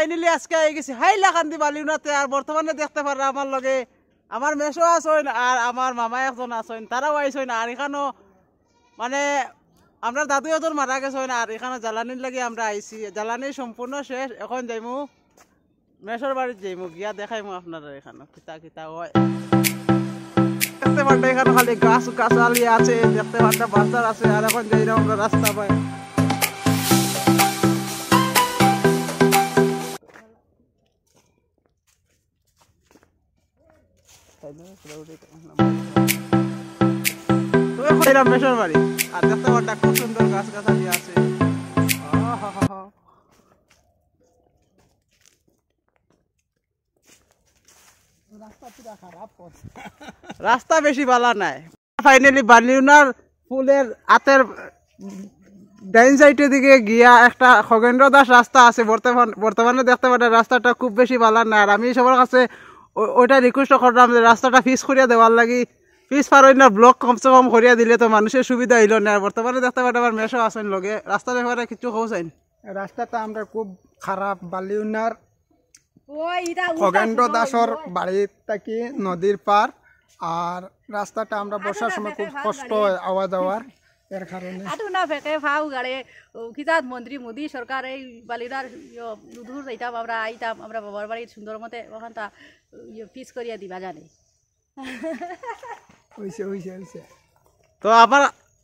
Finally আজকে I গেছি হাইলাকান্দি বালিউনাতে। আর বর্তমানে দেখতে পারা আমার লগে আমার মেশো আসইন আর আমার মামা একজন আসইন, তারাও আইসইন। আর এখানেও মানে আমরা দাদু এজন মারা গেছেন। আর এখানে জ্বালানির লাগে আমরা আইছি, জ্বালানি সম্পূর্ণ শেষ। এখন যাইমু মেশোর বাড়ির যাইমু, গিয়া দেখাইমু আপনারা এখানে কিতা কিতা হয়। দেখতে পারটা এখানে খালি গাছ গাছালি আছে, দেখতে পারটা বাজার আছে। আর এখন যাই না আমরা রাস্তা পাই। মেশোর বাড়ি আর দেখতে পারটা খুব সুন্দর গাছ গাছালি আছে। রাস্তা বেশি ভালো নাই। ফাইনালি বালিউনার ফুলের আতের ডাইন সাইডের দিকে গিয়া একটা খগেন্দ্র দাস রাস্তা আছে। বর্তমানে দেখতে পারেন রাস্তাটা খুব বেশি ভালো নাই। আর আমি সবার কাছে ওইটা রিকোয়েস্ট করলাম যে রাস্তাটা ফিস করিয়া দেওয়ার লাগি, ফিস পারইনার ব্লক কমসে কম করিয়া দিলে তো মানুষের সুবিধা হইল না। আর বর্তমানে দেখতে পারেন আমার মেশো আসেন লগে, রাস্তার ব্যাপারে কিছু কৌছেন? রাস্তাটা আমরা খুব খারাপ। বালিউনার খগেন্দ্র দাসর বাড়ির থাকি নদীর পার। আর রাস্তাটা আমরা বর্ষার সময় খুব কষ্ট হয় আওয়া যাওয়ার, এর কারণে না ফেকে ফাউ গাড়ে কিজাত মন্ত্রী মোদী সরকার এই বালিদার দূর যাইতাম আমরা, আইতাম আমরা বাবার বাড়ির সুন্দর মতে ওখান তা পিস করিয়া দিবা জানে। তো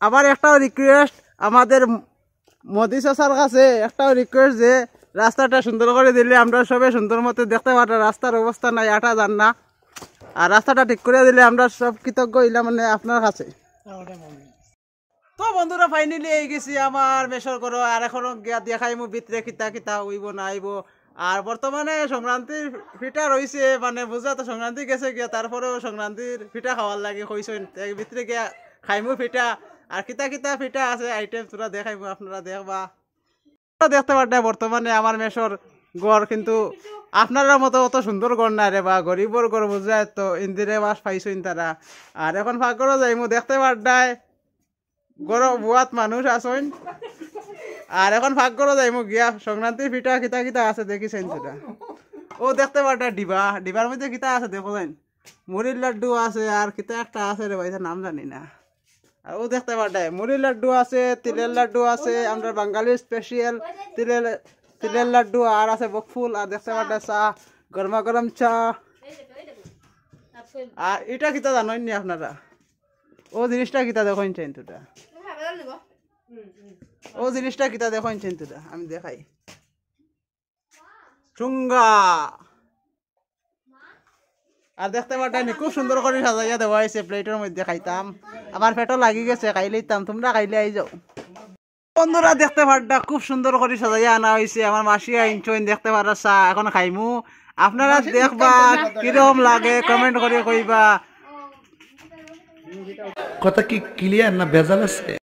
আবার একটা রিকোয়েস্ট আমাদের মোদী চাচার কাছে, একটা রিকোয়েস্ট যে রাস্তাটা সুন্দর করে দিলে আমরা সবাই সুন্দর মতো দেখতে পারতাম। রাস্তার অবস্থা নাই, আটা যান না। আর রাস্তাটা ঠিক করে দিলে আমরা সব কৃতজ্ঞ হইলাম মানে আপনার কাছে। তো বন্ধুরা ফাইনালি এই গেছি আমার মেশর করো। আর এখনো গিয়া দেখাইমু ভিতরে কিতা কিতা হইব না আইব। আর বর্তমানে সংক্রান্তির পিঠা রয়েছে, মানে বুঝা তো সংক্রান্তি গেছে গিয়া, তারপরেও সংক্রান্তির পিঠা খাওয়ার লাগে হইছেন। ভিতরে গিয়া খাইমু পিঠা। আর কিতা কিতা পিঠা আছে আইটেম তোরা দেখাইমু, আপনারা দেখবা দেখতে পারটা। বর্তমানে আমার মেশর গড় কিন্তু আপনারা মতো অত সুন্দর গড় না রে বা, গরিবর গড় বুঝায় তো ইন্দিরে বাস পাইছেন তারা। আর এখন ফাঁক করে যাইমু দেখতে পারটায় গড় বুয়াত মানুষ আসেন। আর এখন ফাঁক করে যাইমু গিয়া সংক্রান্তির পিঠা কিতা কিতা আছে দেখিছেন তোরা। ও দেখতে পারটা ডিবার মধ্যে কিতা আছে দেখো যাইন, মুড়ির লাড্ডু আছে। আর কিতা একটা আছে রে ভাই, নাম জানি না। আর ও দেখতে পারটায় মুড়ির লাড্ডু আছে, তিলের লাড্ডু আছে, আমরা বাঙালির স্পেশাল তিলের লাড্ডু। আর আছে বকফুল। আর দেখতে পারটা চা, গরমা গরম চা। আর এটা কিতা জানেন নি আপনারা? ও জিনিসটা কিতা দেখেন তোরা, ও জিনিসটা কিতা দেখেন তোরা, আমি দেখাই। চুঙ্গা। আর দেখতে পারতেন খুব সুন্দর করে সাজাইয়া দেওয়া হয়েছে প্লেটের মধ্যে। খাইতাম, আমার পেটও লাগি গেছে, খাইলেইতাম, তোমরা খাইলে আই যাও। বন্ধুরা দেখতে পারটা খুব সুন্দর করে সাজাইয়া আনা হয়েছে। আমার মাসি আইনছেন দেখতে পারা চা, এখন খাইমু। আপনারা দেখবা কিরকম লাগে কমেন্ট করে কইবা। কথা কি ক্লিয়ার না ভেজাল আছে?